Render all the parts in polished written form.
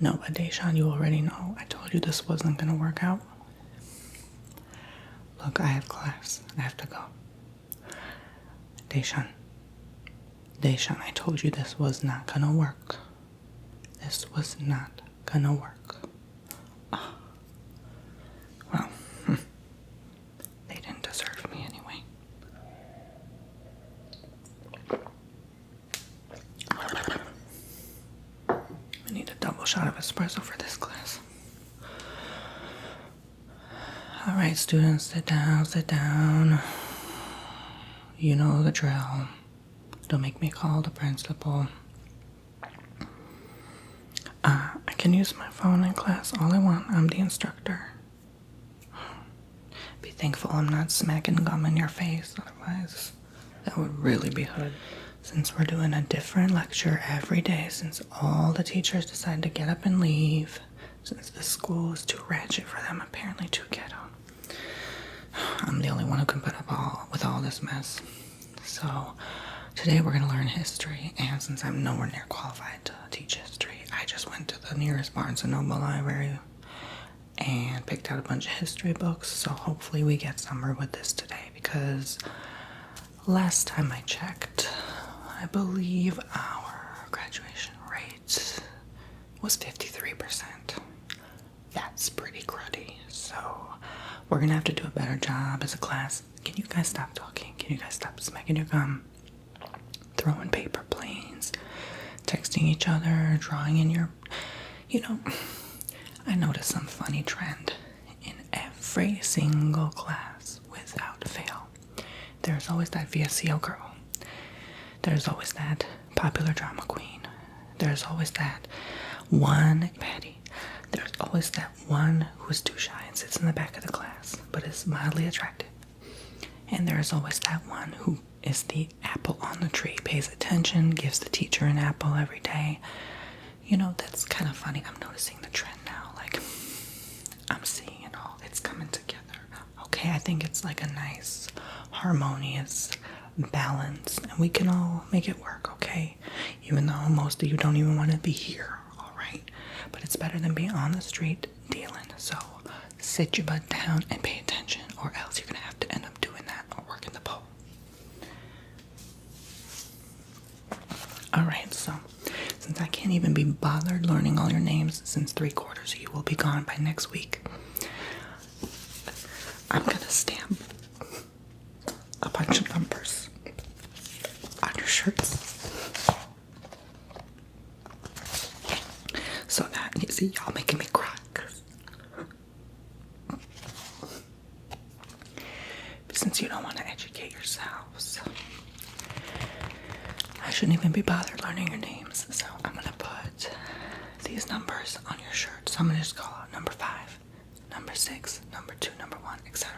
No, but Deshaun, you already know. I told you this wasn't gonna work out. Look, I have class. I have to go. Deshaun, I told you this was not gonna work. This was not gonna work. Oh. Well, they didn't deserve me anyway. I need a double shot of espresso for this class. Alright, students, sit down, sit down. You know the drill. Don't make me call the principal. I can use my phone in class all I want. I'm the instructor. Be thankful I'm not smacking gum in your face, otherwise that would really be hard. Since we're doing a different lecture every day, since all the teachers decide to get up and leave, since this school is too ratchet for them, apparently too ghetto, I'm the only one who can put up with all this mess. So today we're going to learn history, and since I'm nowhere near qualified to teach history, I just went to the nearest Barnes & Noble library and picked out a bunch of history books, so hopefully we get somewhere with this today, because last time I checked, I believe our graduation rate was 53%. That's pretty cruddy, so we're going to have to do a better job as a class. Can you guys stop talking? Can you guys stop smacking your gum? Throwing paper planes, texting each other, drawing in your... I noticed some funny trend in every single class without fail. There's always that VSCO girl. There's always that popular drama queen. There's always that one Patty. There's always that one who's too shy and sits in the back of the class, but is mildly attractive. And there's always that one who is the apple on the tree, pays attention, gives the teacher an apple every day. That's kind of funny. I'm noticing the trend now. Like, I'm seeing it all. It's coming together. Okay, I think it's like a nice, harmonious balance, and we can all make it work, okay? Even though most of you don't even want to be here, all right? But it's better than being on the street dealing. So sit your butt down and pay attention, or else you're going to have to end up doing that or working the pole. Alright, so since I can't even be bothered learning all your names, since 3/4 of you will be gone by next week, I'm going to stamp a bunch of numbers on your shirts. So that, you see, y'all making me cry. Since you don't want to educate yourselves, I shouldn't even be bothered learning your names. So I'm going to put these numbers on your shirt. So I'm going to just call out number 5, number 6, number 2, number 1, etc.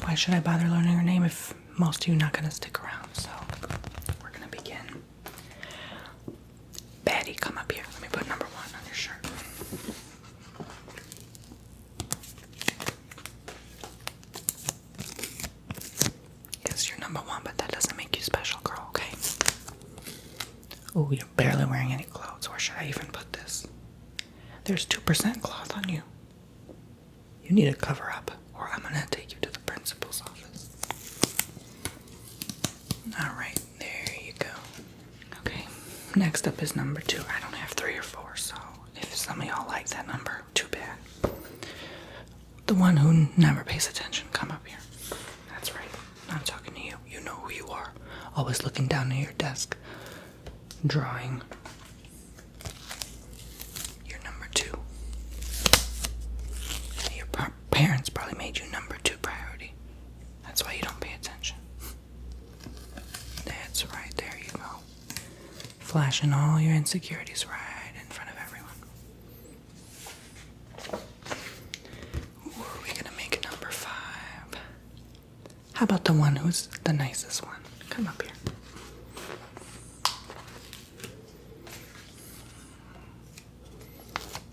Why should I bother learning your name if most of you are not going to stick around? So we're going to begin. Betty, come up here. Let me put number 1 on your shirt. Yes, you're number 1, but that doesn't make you special, girl, okay? Oh, you're barely wearing any clothes. Where should I even put this? There's 2% cloth on you. You need to cover up, or I'm going to take you to the principal's office. Alright, there you go. Okay, next up is number 2. I don't have 3 or 4, so if some of y'all like that number, too bad. The one who never pays attention, come up here. That's right, I'm talking to you. You know who you are. Always looking down at your desk, drawing. You're number 2. Your parents probably made you number 2 priority. That's why you don't pay attention. That's right, there you go. Flashing all your insecurities right in front of everyone. Who are we gonna make number 5? How about the one who's the nicest one? Come up here.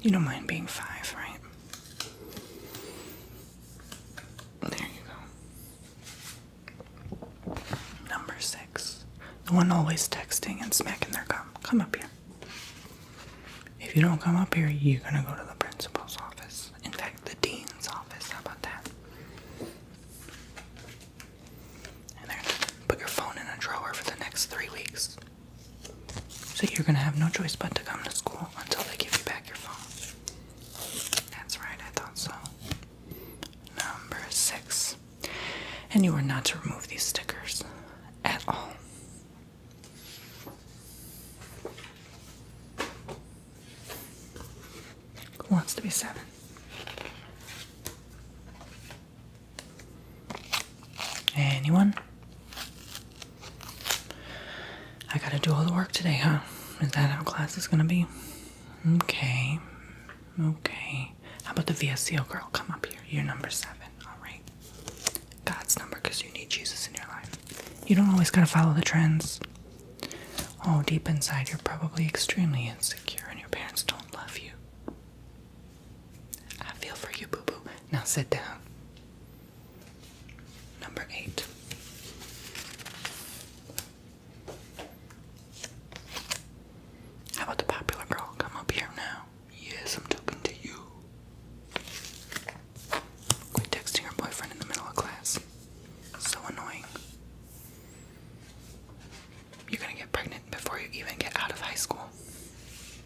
You don't mind being 5, right? There you go. Number 6. The one always texting and smacking their gum. Come up here. If you don't come up here, you're gonna go to the principal's office. In fact, the dean's office. How about that? And they're gonna put your phone in a drawer for the next 3 weeks. So you're gonna have no choice but to come to school until they give you back your phone. That's right, I thought so. Number 6. And you are not to remove these stickers at all. Who wants to be 7? Anyone? I gotta do all the work today, huh? Is that how class is gonna be? Okay. How about the VSCO girl? Come up here. You're number 7, alright? God's number, because you need Jesus in your life. You don't always gotta follow the trends. Oh, deep inside, you're probably extremely insecure and your parents don't love you. I feel for you, boo-boo. Now sit down. Number 8. How about the popular girl? Come up here now. Yes, I'm talking to you. Quit texting your boyfriend in the middle of class. So annoying. You're gonna get pregnant before you even get out of high school.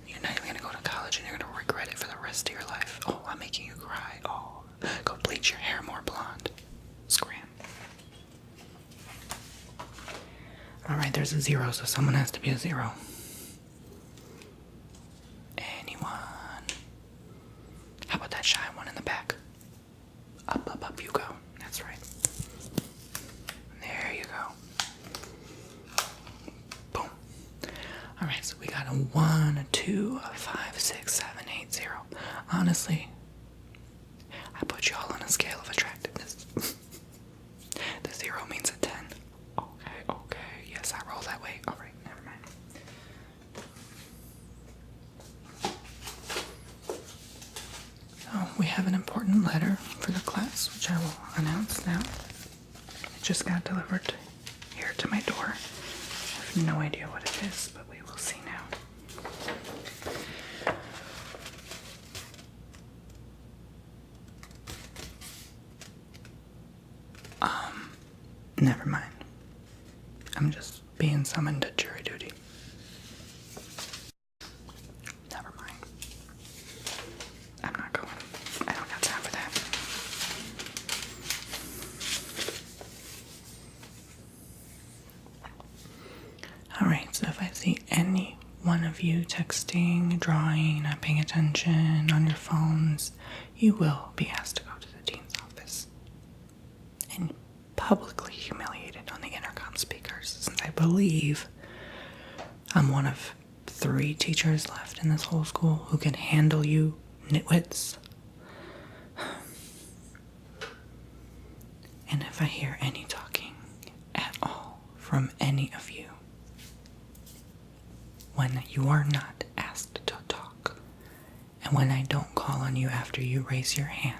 You're not even gonna go to college and you're gonna regret it for the rest of your life. Oh, I'm making you cry. Oh, go bleach your hair more blonde. Scram. Alright, there's a 0, so someone has to be a 0. Anyone? How about that shy one in the back? Up you go. That's right. There you go. Boom. Alright, so we got a 1, a 2, a 5, 6, 7, 8, 0. Honestly, I put you all on a scale of attractiveness. The 0 means a 10. Okay. Yes, I roll that way. Alright, never mind. So, we have an important letter for the class, which I will announce now. It just got delivered here to my door. I have no idea what it is, but we will see now. Never mind. I'm just being summoned to jury duty. Never mind. I'm not going. I don't have time for that. Alright, so if I see any one of you texting, drawing, not paying attention on your phones, you will be asked to go to the dean's office and publicly humiliated on the intercom speakers, since I believe I'm one of 3 teachers left in this whole school who can handle you nitwits. And if I hear any talking at all from any of you, when you are not asked to talk, and when I don't call on you after you raise your hand,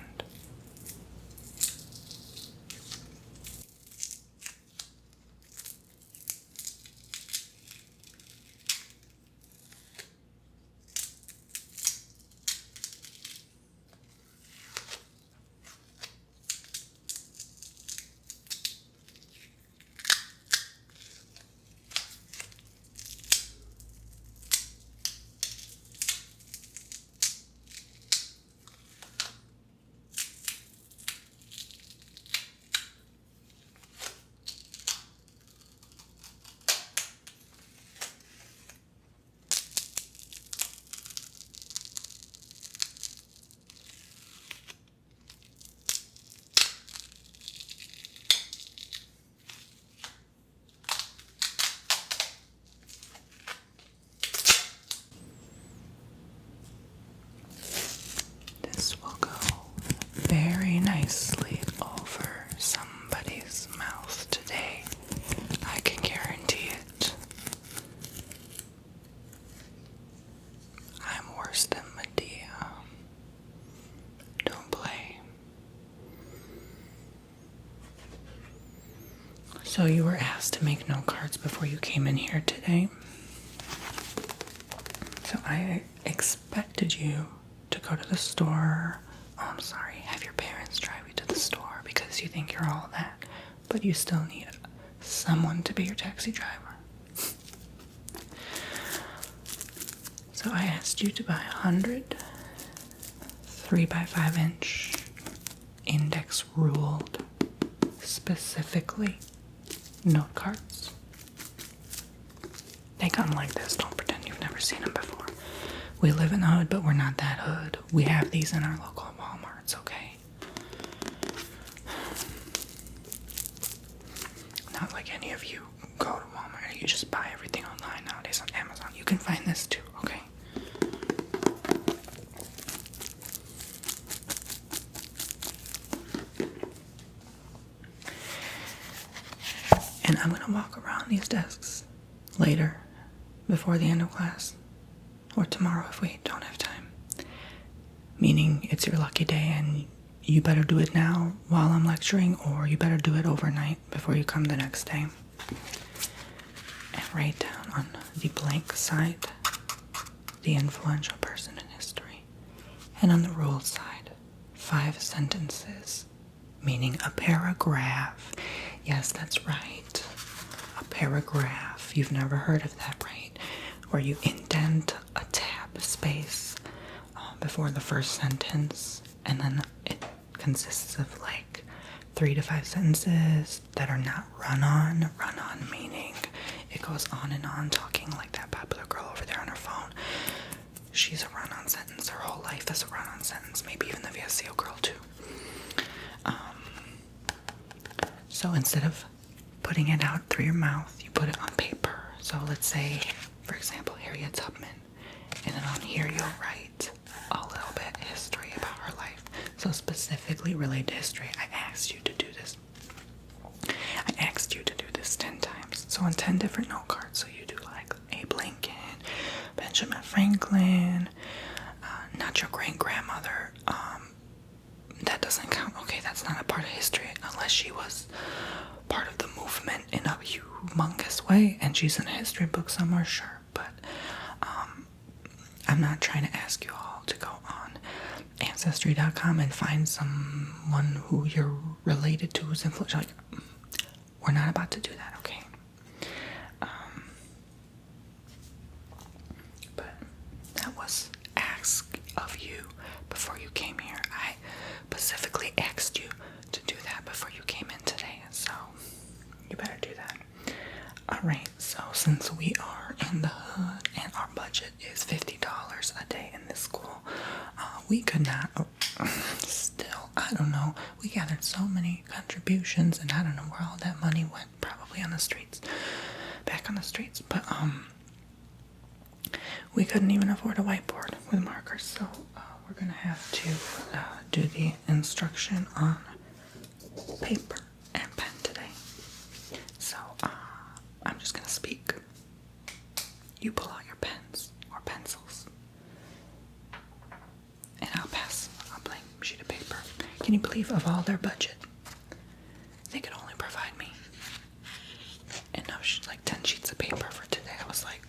this will go very nicely over somebody's mouth today. I can guarantee it. I'm worse than Medea. Don't play. So you were asked to make note cards before you came in here today. So I expected you to go to the store. Oh, I'm sorry. Have your parents drive you to the store because you think you're all that. But you still need someone to be your taxi driver. So I asked you to buy 100 3x5 inch index ruled, specifically note cards. They come like this. Don't pretend you've never seen them before. We live in the hood, but we're not that hood. We have these in our local Walmarts, okay? Not like any of you go to Walmart and you just buy everything online nowadays on Amazon. You can find this too, okay? And I'm gonna walk around these desks later, before the end of class, or tomorrow if we don't have time. Meaning it's your lucky day and you better do it now while I'm lecturing, or you better do it overnight before you come the next day. And write down on the blank side the influential person in history. And on the rule side, 5 sentences, meaning a paragraph. Yes, that's right. A paragraph. You've never heard of that, right? Where you indent a tab space before the first sentence, and then it consists of like 3 to 5 sentences that are not run-on. Run-on meaning it goes on and on, talking like that popular girl over there on her phone. She's a run-on sentence. Her whole life is a run-on sentence. Maybe even the VSCO girl too. So instead of putting it out through your mouth, you put it on paper. So let's say, for example, Harriet Tubman. And then on here you'll write a little bit history about her life. So specifically related to history, I asked you to do this. I asked you to do this 10 times. So on 10 different note cards. So you do like Abe Lincoln, Benjamin Franklin, not your great-grandmother. That doesn't count. Okay, that's not a part of history unless she was part of the movement in a humongous way and she's in a history book somewhere, sure. But I'm not trying to ask you all to go on Ancestry.com and find someone who you're related to who's influential. Like, we're not about to do that, okay? But that was asked of you before you came here. I specifically asked you to do that before you came in today, so you better do that. Alright, so since we are in the hood and our budget is $50 a day in this school, we could not, still, I don't know, we gathered so many contributions and I don't know where all that money went, probably on the streets, back on the streets, but we couldn't even afford a whiteboard with markers, so we're gonna have to do the instruction on paper and pen today. So I'm just gonna speak. You pull out your pens or pencils, and I'll pass a blank sheet of paper. Can you believe, of all their budget, they could only provide me enough, like 10 sheets of paper for today. I was like,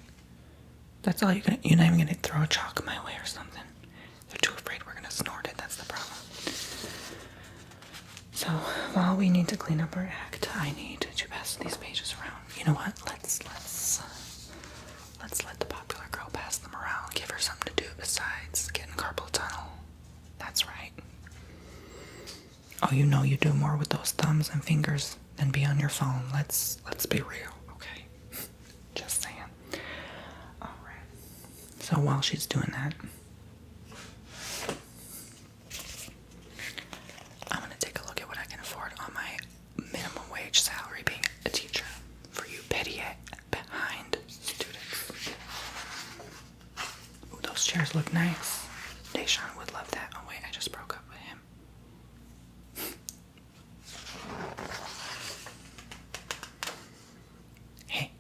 that's all you're not even gonna throw a chalk my way or something. They're too afraid we're gonna snort it. That's the problem. So while we need to clean up our act, I need to pass these pages around. You know what? Let's let the popular girl pass them around. Give her something to do besides getting carpal tunnel. That's right. Oh, you know you do more with those thumbs and fingers than be on your phone. Let's be real, okay? Just saying. All right. So while she's doing that, I'm gonna take a look at what I can afford on my minimum wage salary being a teacher for you petty behind students. Ooh, those chairs look nice. Deshaun would love that. Oh wait, I just broke up with him. Hey,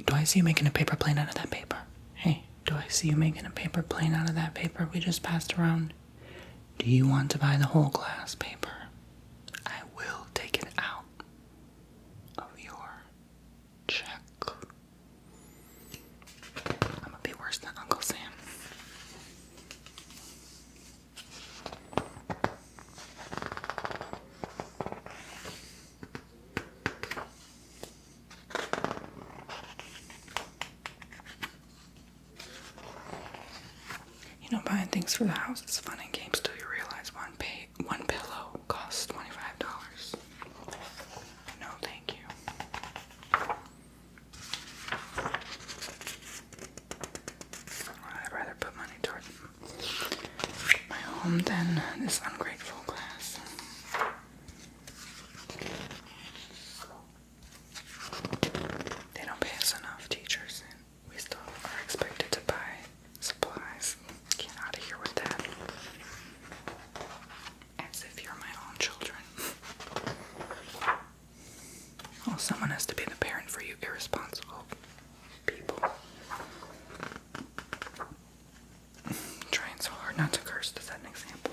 do I see you making a paper plane out of that paper? Hey, do I see you making a paper plane out of that paper we just passed around? Do you want to buy the whole glass paper? I will take it out of your check. I'm gonna be worse than Uncle Sam. Buying things for the house is fun and games till you realize one pillow costs $25. No, thank you. I'd rather put money toward my home than this ungrateful class. They don't pay us enough, teachers, and we still are expected to buy supplies. Get out of here with that. As if you're my own children. Well, someone has to be the parent for you irresponsible people. Trying so hard not to curse to set an example.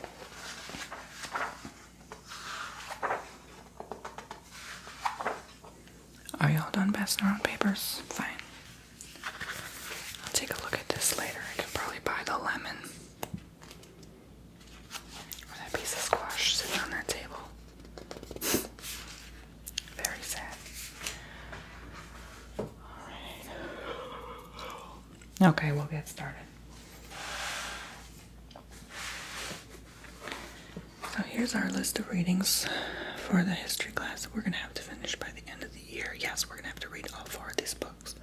Are y'all done passing around papers? Fine. I'll take a look at this later. I can probably buy the lemon. Or that piece of squash sitting on that table. Very sad. Alright. Okay, we'll get started. So here's our list of readings for the history class that we're going to have to finish by the end of the year. Yes, we're going to have to read all 4 of these books.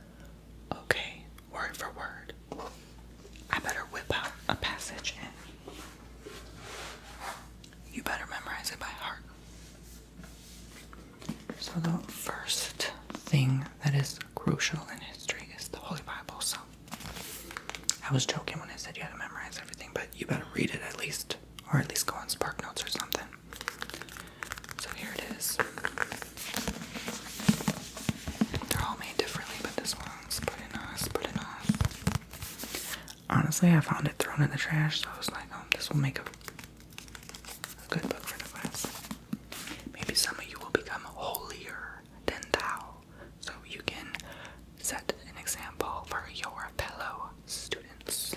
Okay, word for word. I better whip out a passage and you better memorize it by heart. So the first thing that is crucial in history is the Holy Bible. So I was joking when I said you had to memorize everything, but you better read it at least, or at least go on Spark Notes or something. So here it is. They're all made differently, but this one's put in us. Honestly, I found it thrown in the trash, so I was like, oh, this will make a good book for the class. Maybe some of you will become holier than thou, so you can set an example for your fellow students.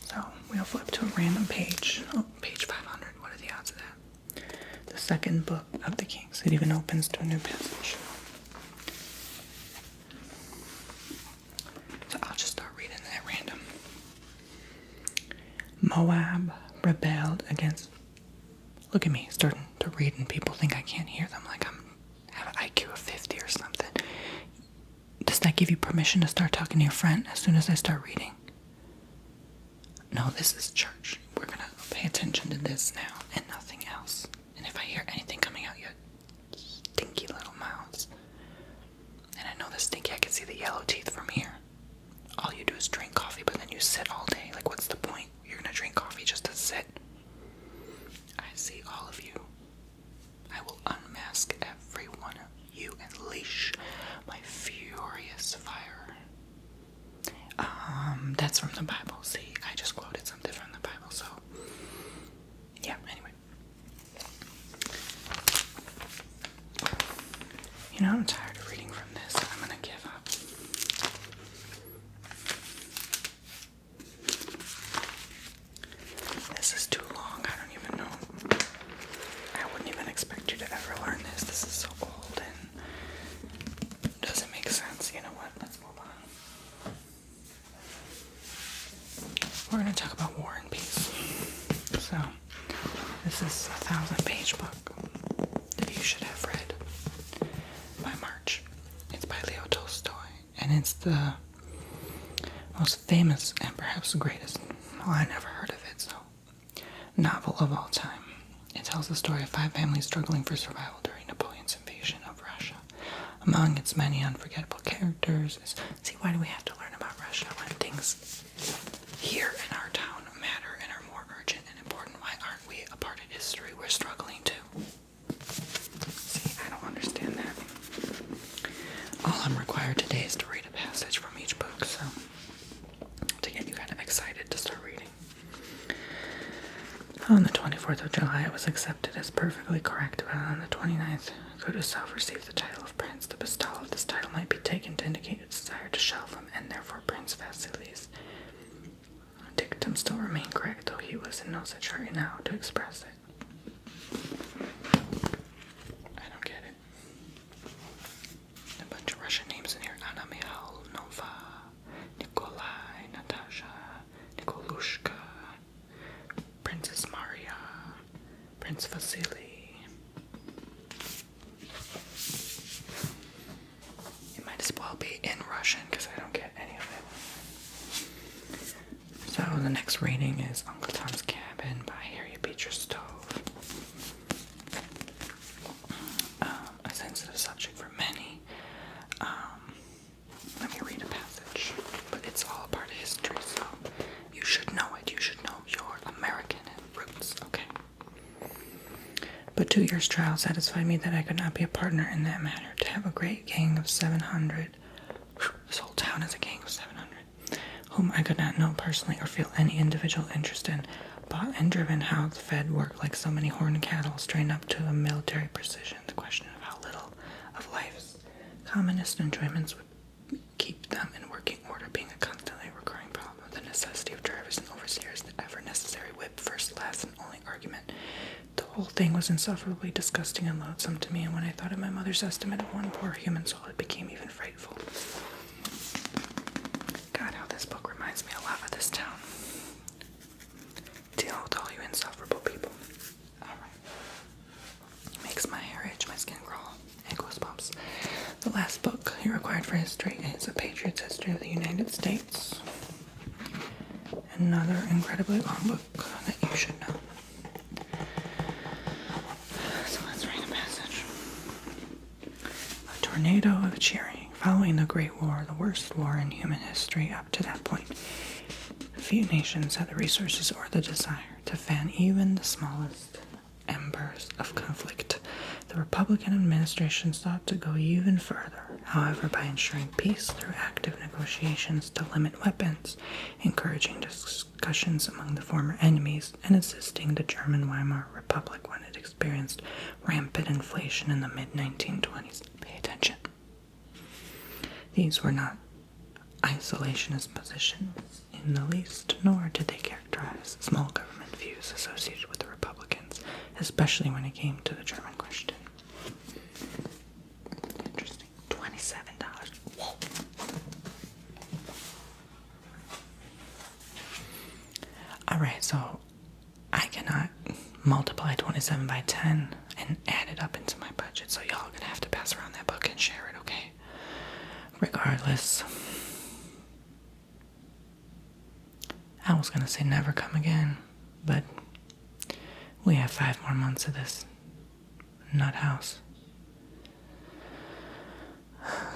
So we'll flip to a random page. Oh, page 500. What are the odds of that? The second book of the Kings. It even opens to a new passage. So I'll just start reading at random. Moab rebelled against... Look at me, starting to read and people think I can't hear them like have an IQ of 50 or something. Does that give you permission to start talking to your friend as soon as I start reading? No, this is church. We're gonna pay attention to this now and nothing else. And if I hear anything coming out your stinky little mouths, and I know the stinky, I can see the yellow teeth from here. All you do is drink coffee, but then you sit all day. Like, what's the point? You're gonna drink coffee just to sit. I see all of you. I will unmask every one of you and leash my furious fire. That's from the Bible. See, I just quoted something from the Bible, so yeah, anyway. I'm tired of reading from this. I'm gonna give up. This is too long. I don't even know. I wouldn't even expect you to ever learn this. This is so old and doesn't make sense. You know what? Let's move on. We're going to talk about War and Peace. So, this is a 1,000-page book that you should have read by March. It's by Leo Tolstoy, and it's the most famous and perhaps the greatest, well, I never heard of it, so, novel of all time. It tells the story of 5 families struggling for survival during Napoleon's invasion of Russia. Among its many unforgettable characters is, see, why do we have to learn about Russia when things here in our town matter and are more urgent and important? Why aren't we a part of history we're struggling to? See, I don't understand that. All I'm required today is to read a passage from each book, so to get you kind of excited to start reading. On the 24th of July, it was accepted as perfectly correct, but on the 29th, Kutuzov received the title of prince. The bestowal of this title might be taken to indicate a desire to shelve him, and therefore Prince Vasily's dictum still remained correct, though he was in no such hurry now to express it. I don't get it. A bunch of Russian in Russian because I don't get any of it. So the next reading is Uncle Tom's Cabin by Harriet Beecher Stowe. A sensitive subject for many. Let me read a passage, but it's all part of history, so you should know it. You should know your American roots, okay? But 2 years' trial satisfied me that I could not be a partner in that matter. To have a great gang of 700, this whole town is a gang of 700, whom I could not know personally or feel any individual interest in, bought and driven, how the Fed worked like so many horned cattle, strained up to a military precision. The question of how little of life's commonest enjoyments would keep them in working order being a constantly recurring problem. The necessity of drivers and overseers, the ever necessary whip, first, last, and only argument. The whole thing was insufferably disgusting and loathsome to me, and when I thought of my mother's estimate of one poor human soul, it became even frightful. God, how this book reminds me a lot of this town. Deal with all you insufferable people. Alright. Makes my hair itch, my skin crawl, and goosebumps. The last book you're required for history is A Patriot's History of the United States. Another incredibly long book that you should know. So let's read a passage. A tornado of cheering. Following the Great War, the worst war in human history up to that point, few nations had the resources or the desire to fan even the smallest embers of conflict. The Republican administration sought to go even further, however, by ensuring peace through active negotiations to limit weapons, encouraging discussions among the former enemies, and assisting the German Weimar Republic when it experienced rampant inflation in the mid-1920s. Pay attention. These were not isolationist positions in the least, nor did they characterize small government views associated with the Republicans, especially when it came to the German question. Interesting. $27. Whoa. Alright, so I cannot multiply 27 by 10 and add it up into my budget, so y'all are gonna have to pass around that book and share it, okay? Regardless, I was gonna say never come again, but we have 5 more months of this nut house.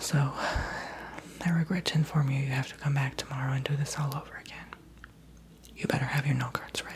So, I regret to inform you you have to come back tomorrow and do this all over again. You better have your note cards ready.